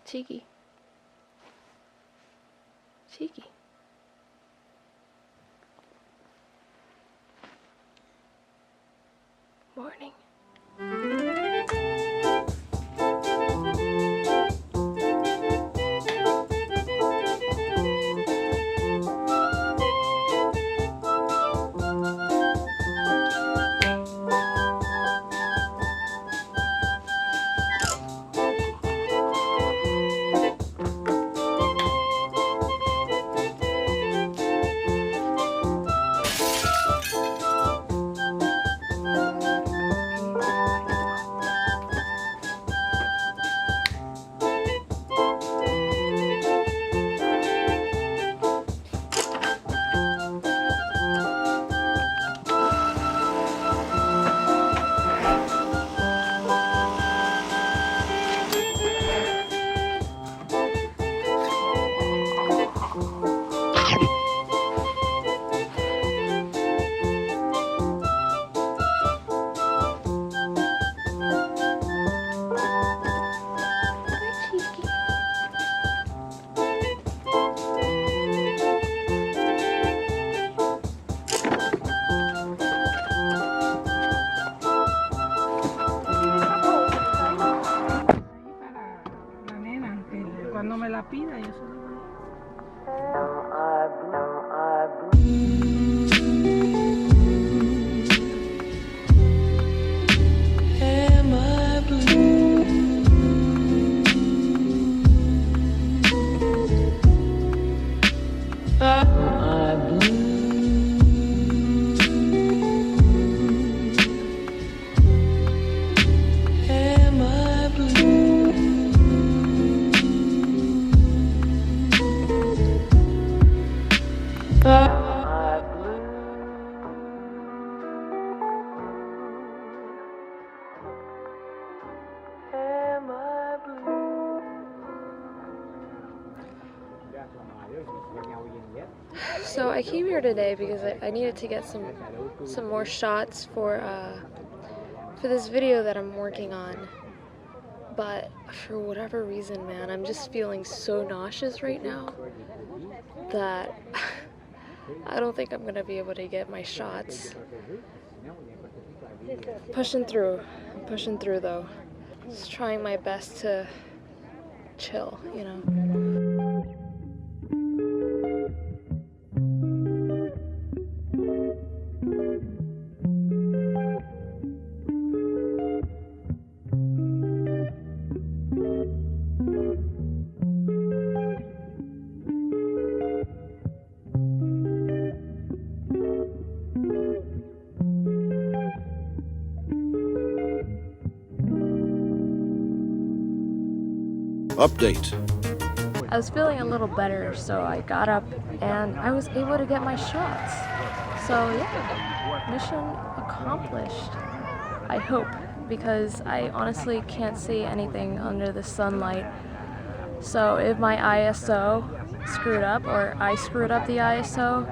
Cheeky. Cheeky. Morning. Cuando me la pida, yo se lo doy. So I came here today because I needed to get some more shots for this video that I'm working on. But for whatever reason, man, I'm just feeling so nauseous right now that I don't think I'm gonna be able to get my shots. Pushing through though. Just trying my best to chill, you know. Update. I was feeling a little better, so I got up and I was able to get my shots. So yeah, mission accomplished. I hope, because I honestly can't see anything under the sunlight. So if my ISO screwed up, or I screwed up the ISO,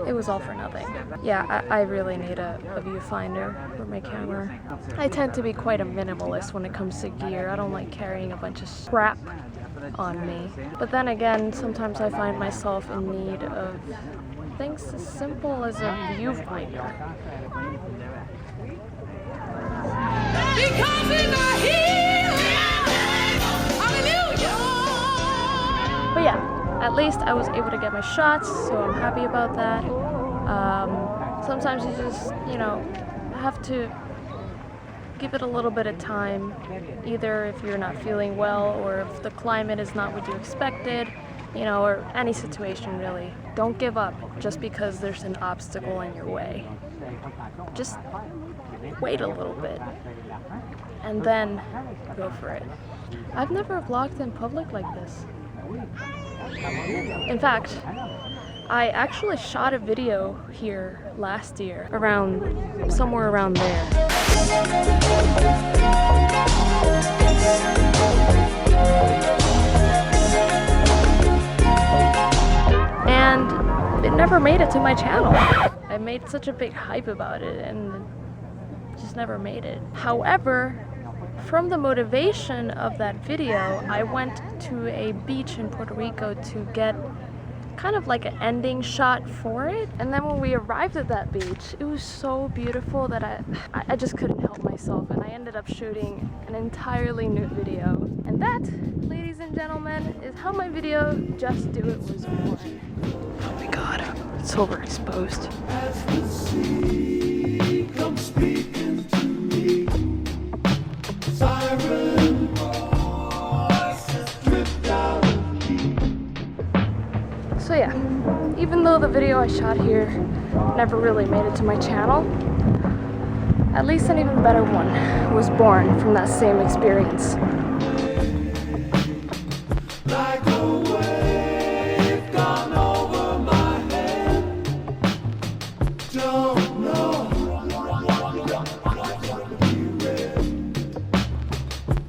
it was all for nothing. Yeah, I really need a viewfinder for my camera. I tend to be quite a minimalist when it comes to gear. I don't like carrying a bunch of crap on me. But then again, sometimes I find myself in need of things as simple as a viewfinder. But yeah, at least I was able to get my shots, so I'm happy about that. Sometimes you just, you know, have to give it a little bit of time, either if you're not feeling well or if the climate is not what you expected, you know, or any situation really. Don't give up just because there's an obstacle in your way. Just wait a little bit and then go for it. I've never vlogged in public like this. In fact, I actually shot a video here last year, somewhere around there. And it never made it to my channel. I made such a big hype about it and just never made it. However, from the motivation of that video, I went to a beach in Puerto Rico to get kind of like an ending shot for it. And then when we arrived at that beach, it was so beautiful that I just couldn't help myself, and I ended up shooting an entirely new video. And that, ladies and gentlemen, is how my video Just Do It was born. Oh my god, it's overexposed. As the sea comes speaking to me, siren voices drift out of me. So yeah, even though the video I shot here never really made it to my channel, at least an even better one was born from that same experience. Like a wave gone over my head. Don't know what we read.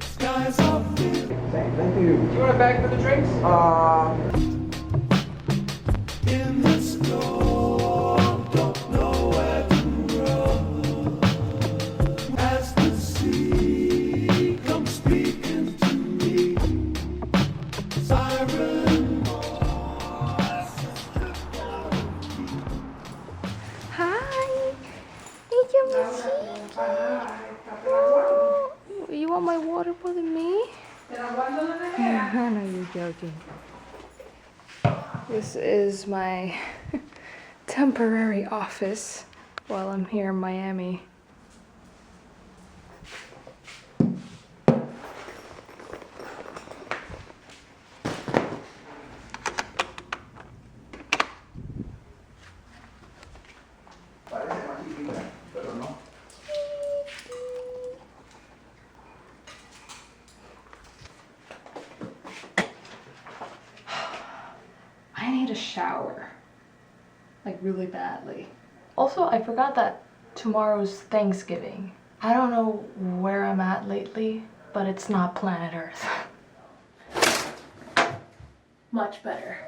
Skies are filled. Thank you. Do you want a bag for the drinks? In the storm, don't know where to run. As the sea comes speaking to me, siren voices drift out of me. Hi! Hey, you want my water more than me? I know you're joking. This is my temporary office while I'm here in Miami. I need a shower, like really badly. Also, I forgot that tomorrow's Thanksgiving. I don't know where I'm at lately, but it's not planet Earth. Much better.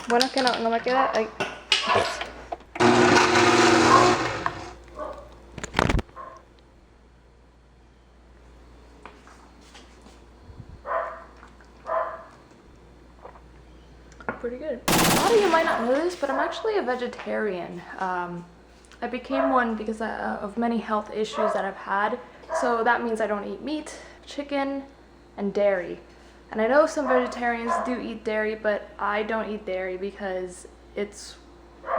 Bueno, es que no me queda. Ay. Pretty good. A lot of you might not know this, but I'm actually a vegetarian. I became one because of many health issues that I've had. So that means I don't eat meat, chicken, and dairy. And I know some vegetarians do eat dairy, but I don't eat dairy because it's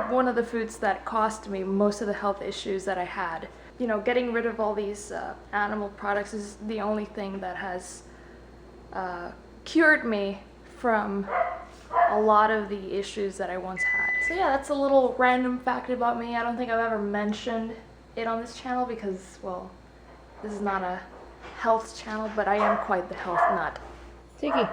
one of the foods that caused me most of the health issues that I had. You know, getting rid of all these animal products is the only thing that has cured me from a lot of the issues that I once had. So yeah, that's a little random fact about me. I don't think I've ever mentioned it on this channel because, well, this is not a health channel, but I am quite the health nut. Tiki.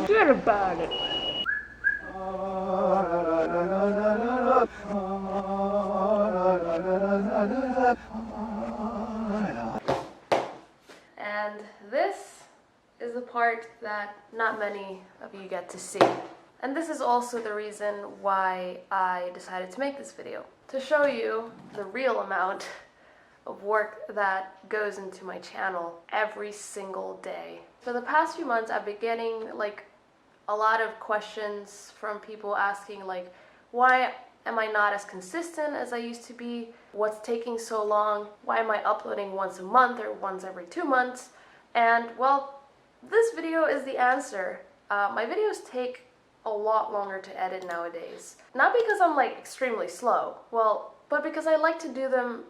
Forget about it. And this is the part that not many of you get to see. And this is also the reason why I decided to make this video. To show you the real amount of work that goes into my channel every single day. For the past few months, I've been getting like a lot of questions from people asking like, why am I not as consistent as I used to be? What's taking so long? Why am I uploading once a month or once every 2 months? And well, this video is the answer. My videos take a lot longer to edit nowadays. Not because I'm like extremely slow, well, but because I like to do them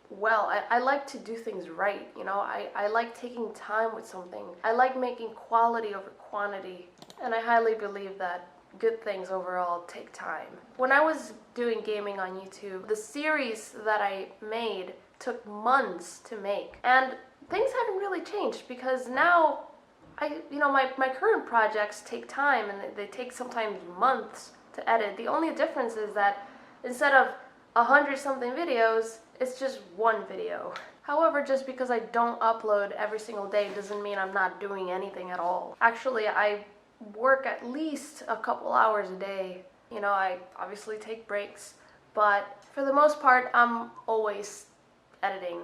well. I like to do things right, you know? I like taking time with something. I like making quality over quantity. And I highly believe that good things overall take time. When I was doing gaming on YouTube, the series that I made took months to make. And things haven't really changed because now my current projects take time and they take sometimes months to edit. The only difference is that instead of 100-something videos, it's just one video. However, just because I don't upload every single day doesn't mean I'm not doing anything at all. Actually, I work at least a couple hours a day. You know, I obviously take breaks, but for the most part, I'm always editing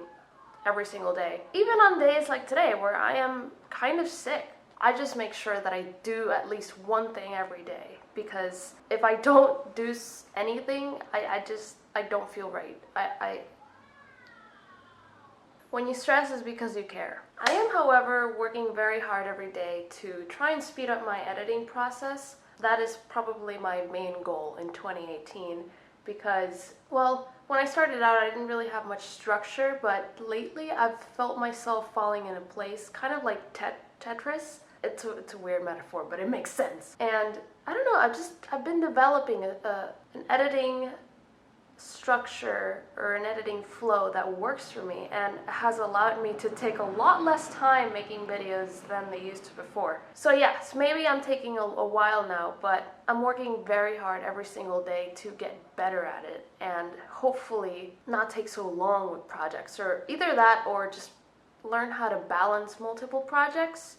every single day. Even on days like today where I am kind of sick, I just make sure that I do at least one thing every day, because if I don't do anything, I don't feel right. When you stress is because you care. I am, however, working very hard every day to try and speed up my editing process. That is probably my main goal in 2018 because, well, when I started out I didn't really have much structure, but lately I've felt myself falling into place, kind of like Tetris. It's a weird metaphor, but it makes sense. And I don't know, I've been developing an editing structure or an editing flow that works for me and has allowed me to take a lot less time making videos than they used to before. So yes, maybe I'm taking a while now, but I'm working very hard every single day to get better at it and hopefully not take so long with projects, or either that or just learn how to balance multiple projects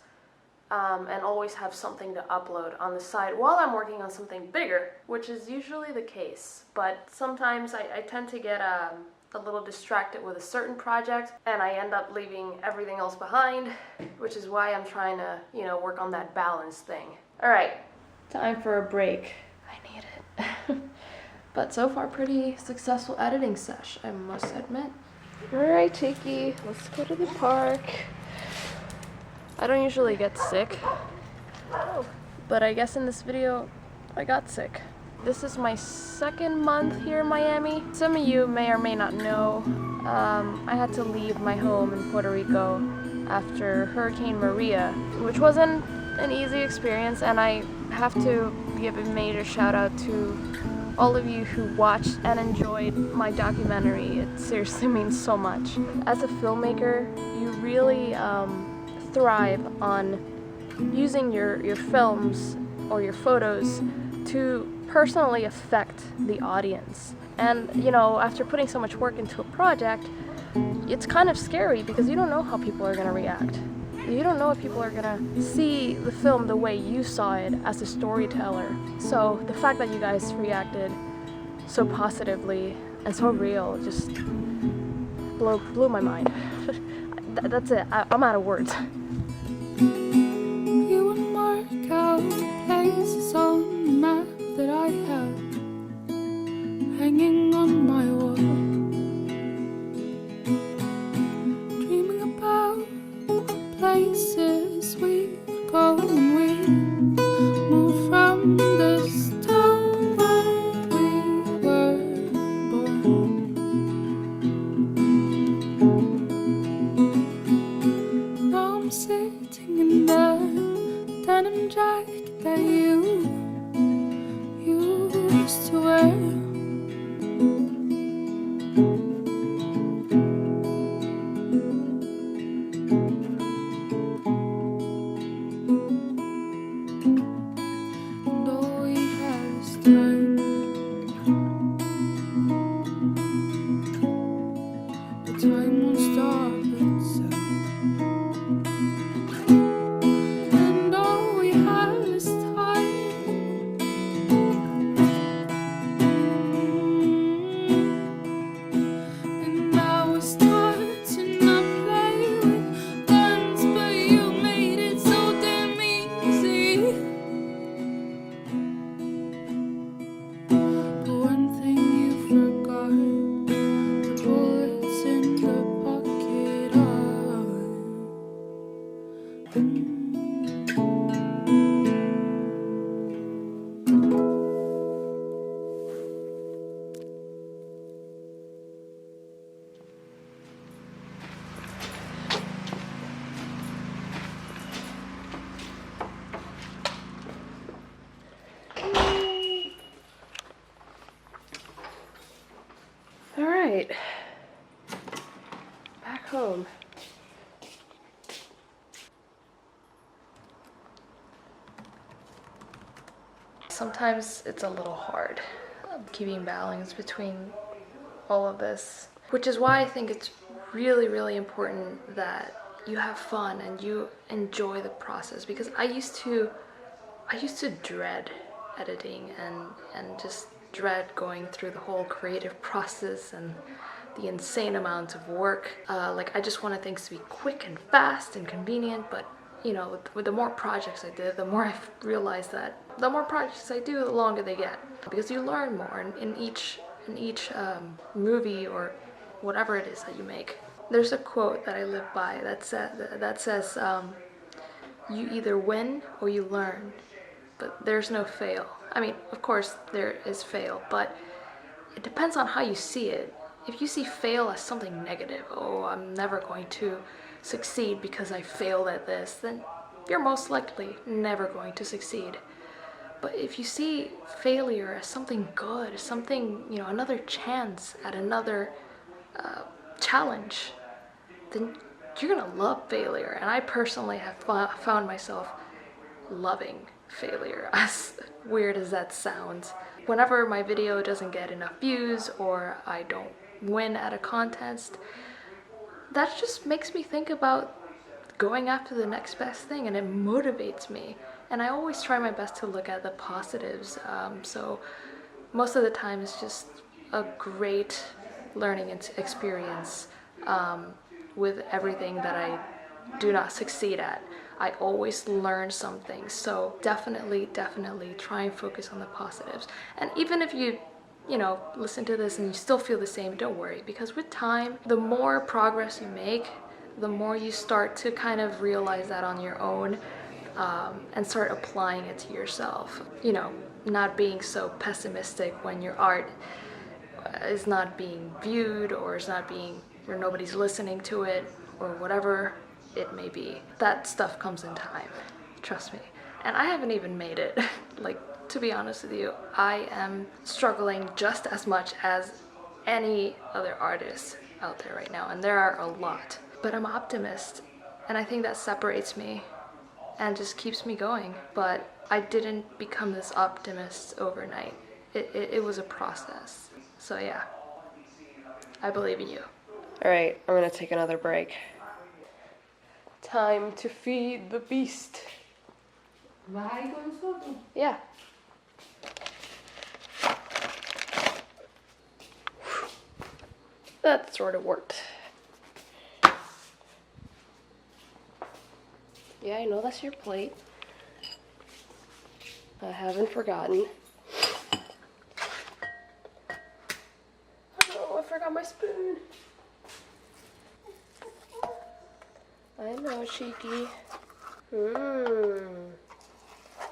and always have something to upload on the side while I'm working on something bigger, which is usually the case. But sometimes I tend to get a little distracted with a certain project and I end up leaving everything else behind, which is why I'm trying to, you know, work on that balance thing. All right, time for a break. I need it. But so far, pretty successful editing sesh, I must admit. All right, Cheeky, let's go to the park. I don't usually get sick, but I guess in this video, I got sick. This is my second month here in Miami. Some of you may or may not know, I had to leave my home in Puerto Rico after Hurricane Maria, which wasn't an easy experience, and I have to give a major shout out to all of you who watched and enjoyed my documentary. It seriously means so much. As a filmmaker, you really thrive on using your films or your photos to personally affect the audience. And you know, after putting so much work into a project, it's kind of scary because you don't know how people are going to react. You don't know if people are going to see the film the way you saw it as a storyteller. So the fact that you guys reacted so positively and so real just blew my mind. That's it. I'm out of words. You would mark out places on the map that I have hanging on my wall, dreaming about places we would go when we move from this town where we were born. Now I'm sitting in the denim jacket that you used to wear. And all we have is time, but time won't stop itself. And all we have is time, and I was taught to not play with guns, but you made it so damn easy. But one thing you forgot, the bullets in the pocket are. All right, back home. Sometimes it's a little hard keeping balance between all of this. Which is why I think it's really, really important that you have fun and you enjoy the process, because I used to dread editing and just dread going through the whole creative process and the insane amount of work. Like, I just wanted things to be quick and fast and convenient, but you know, with the more projects I did, the more I realized that the more projects I do, the longer they get, because you learn more in each movie or whatever it is that you make. There's a quote that I live by that says, you either win or you learn, but there's no fail. I mean, of course there is fail, but it depends on how you see it. If you see fail as something negative, oh, I'm never going to succeed because I failed at this, then you're most likely never going to succeed. But if you see failure as something good, something, you know, another chance at another challenge, then you're gonna love failure. And I personally have found myself loving failure, as weird as that sounds. Whenever my video doesn't get enough views or I don't win at a contest, that just makes me think about going after the next best thing, and it motivates me. And I always try my best to look at the positives. So most of the time it's just a great learning experience with everything that I do not succeed at. I always learn something. So definitely try and focus on the positives. And even if you know, listen to this and you still feel the same, don't worry, because with time, the more progress you make, the more you start to kind of realize that on your own, and start applying it to yourself. You know, not being so pessimistic when your art is not being viewed or is not being, or nobody's listening to it, or whatever it may be. That stuff comes in time, trust me. And I haven't even made it. Like, to be honest with you, I am struggling just as much as any other artist out there right now, and there are a lot. But I'm an optimist, and I think that separates me and just keeps me going. But I didn't become this optimist overnight. It was a process. So yeah, I believe in you. All right, I'm gonna take another break. Time to feed the beast. Vai con nosotros. Yeah. That sort of worked. Yeah, I know that's your plate. I haven't forgotten. Oh, I forgot my spoon. I know, cheeky.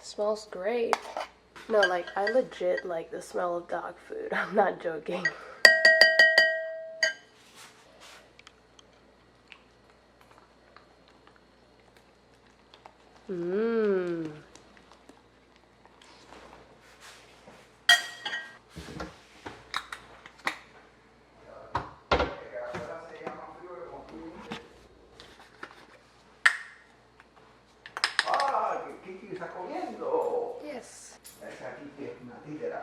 Smells great. No, like, I legit like the smell of dog food. I'm not joking. ¿Qué está comiendo? Yes. Es aquí que es una títera.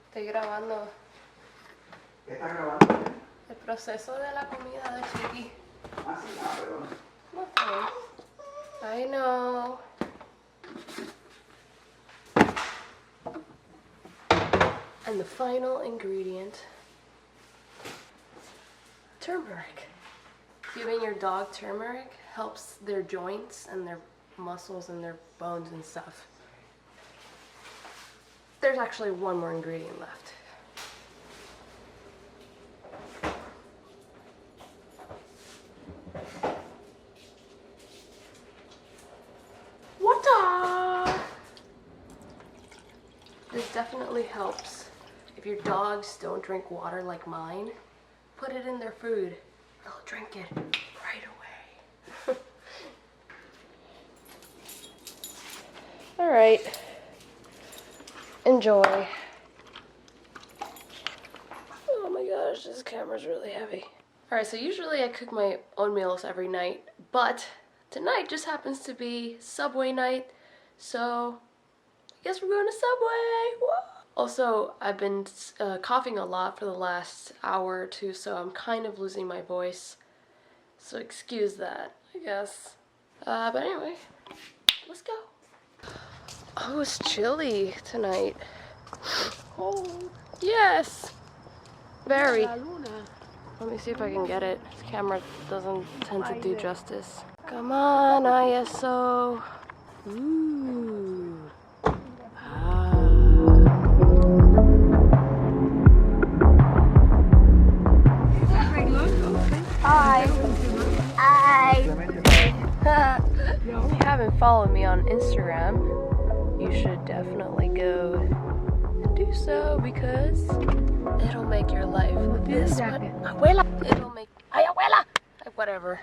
Estoy grabando ¿Qué está grabando? el proceso de la comida de Chiqui. Ah, sí, perdón. No thanks. I know. And the final ingredient, turmeric. Giving your dog turmeric helps their joints and their muscles and their bones and stuff. There's actually one more ingredient left. Water! This definitely helps. If your dogs don't drink water like mine, put it in their food. They'll drink it right away. All right, enjoy. Oh my gosh, this camera's really heavy. All right, so usually I cook my own meals every night, but tonight just happens to be Subway night, so I guess we're going to Subway. Whoa. Also, I've been coughing a lot for the last hour or two, so I'm kind of losing my voice. So excuse that, I guess. But anyway, let's go. Oh, it's chilly tonight. Oh, yes! Very. Let me see if I can get it. This camera doesn't tend to do justice. Come on, ISO. Ooh. Hi. Hi. If you haven't followed me on Instagram, you should definitely go and do so because it'll make your life this much. Abuela! It'll make. Ay, abuela! Whatever.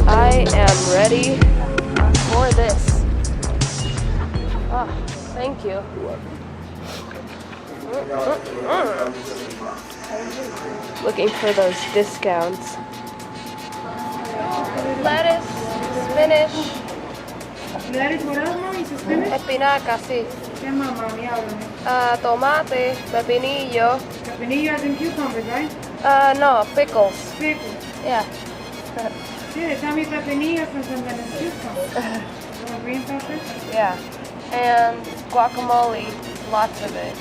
I am ready for this. Oh, thank you. Looking for those discounts. Lettuce, spinach. ¿Lettuce what else, mommy? Spinach? Espinaca, sí. ¿Qué más, mami? Háblame. Tomate, pepinillo. Pepinillo as in cucumbers, right? No, pickles. Pickles. Yeah. Yeah, they tell me pepinillos and something is cucumbers. Little green peppers? Yeah. And guacamole, lots of it.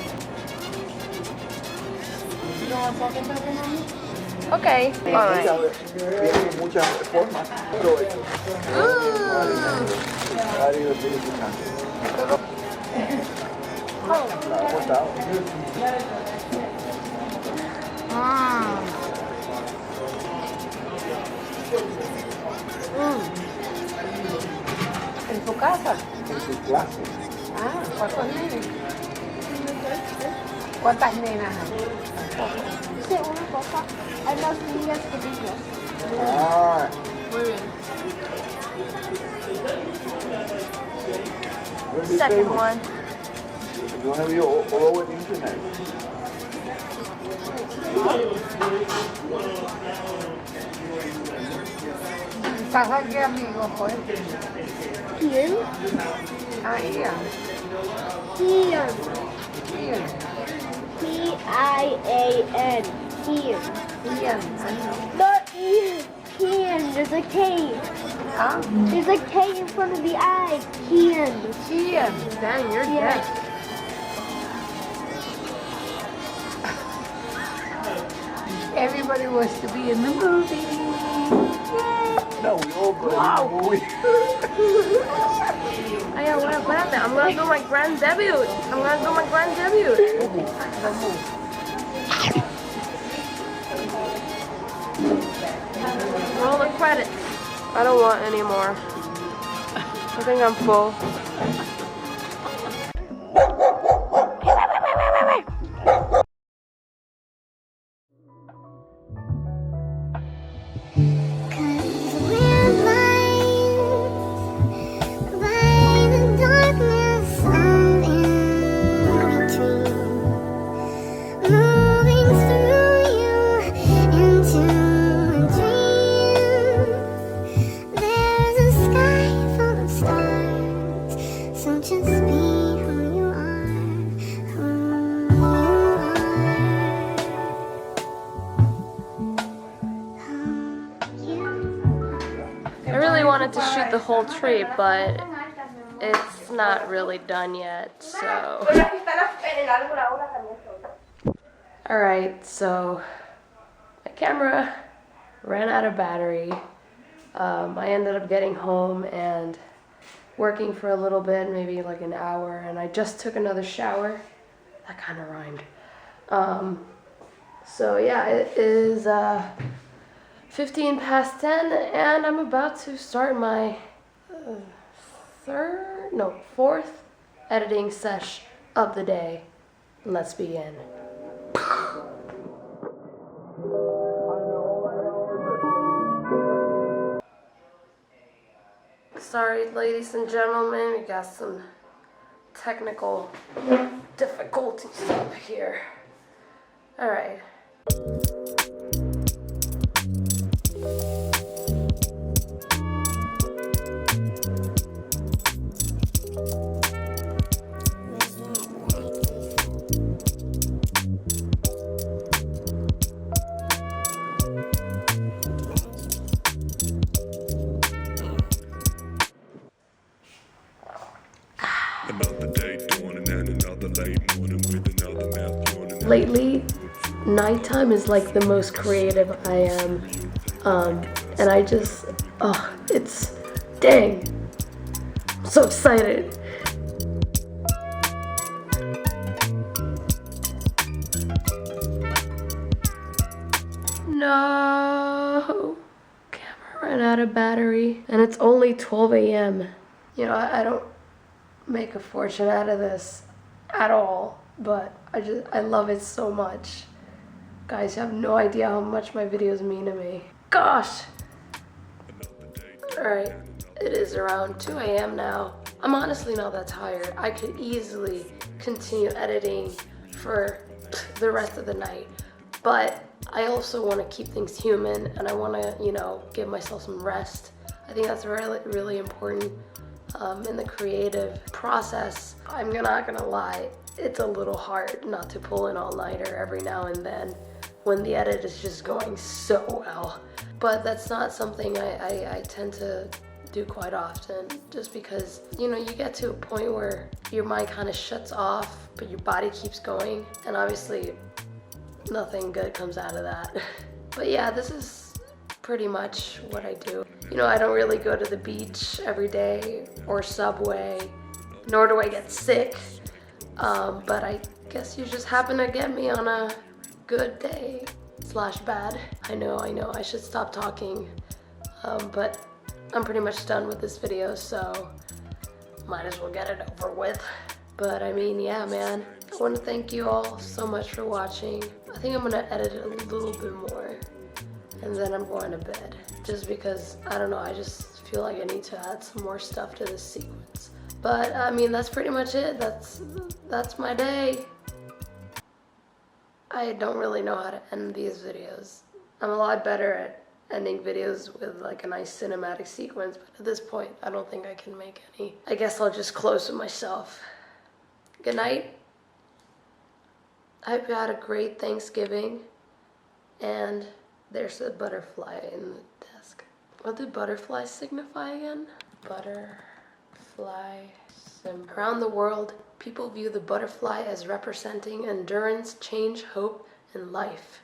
You don't want salt and pepper, mommy? Okay, alright. Tiene muchas formas. ¿En tu casa? En su clase. Ah, ¿cuántos nenes? ¿Cuántas nenas hay? Sí, una cosa. Hay las niñas pequeñas. Ah, Muy bien. where's the Second table? one. You have your all over the internet. ¿Estás aquí, amigo? Pues. ¿Quién? Ah, Ian. Ian. Ian. P-I-A-N. Ian. Ian. Not Ian. Ian. There's a K. Huh? There's a K in front of the I. Ian. Ian. Dang, you're Yeah. dead. Everybody wants to be in the movie. No, we all go to the movie. Ay, abuela, espérate. I'm gonna do my grand debut. I'm gonna do my grand debut. Roll the credits. I don't want any more. I think I'm full. I really wanted to shoot the whole tree, but it's not really done yet, so. Alright, so my camera ran out of battery. I ended up getting home and working for a little bit, maybe like an hour, and I just took another shower. That kind of rhymed. So yeah, it is 15 past 10, and I'm about to start my fourth editing sesh of the day. Let's begin. Sorry, ladies and gentlemen, we got some technical difficulties up here. All right. Lately, nighttime is like the most creative I am. And I just, it's, dang, I'm so excited. No, camera ran out of battery, and it's only 12 a.m. You know, I don't make a fortune out of this at all, but I love it so much. Guys, you have no idea how much my videos mean to me. Gosh! Alright, it is around 2 a.m. now. I'm honestly not that tired. I could easily continue editing for the rest of the night, but I also want to keep things human, and I want to, you know, give myself some rest. I think that's really, really important in the creative process. I'm not gonna lie, it's a little hard not to pull an all-nighter every now and then when the edit is just going so well. But that's not something I tend to do quite often, just because, you know, you get to a point where your mind kind of shuts off, but your body keeps going, and obviously nothing good comes out of that. But yeah, this is pretty much what I do. You know, I don't really go to the beach every day or Subway, nor do I get sick, but I guess you just happen to get me on a good day / bad. I know, I should stop talking, but I'm pretty much done with this video, so might as well get it over with. But I mean, yeah, man, I want to thank you all so much for watching. I think I'm gonna edit it a little bit more, and then I'm going to bed, just because, I don't know, I just feel like I need to add some more stuff to this sequence. But I mean, that's pretty much it. That's my day. I don't really know how to end these videos. I'm a lot better at ending videos with like a nice cinematic sequence, but at this point, I don't think I can make any. I guess I'll just close with myself. Good night. I hope you had a great Thanksgiving. And there's a butterfly in the desk. What do butterflies signify again? Butterfly symbol. Around the world, people view the butterfly as representing endurance, change, hope, and life.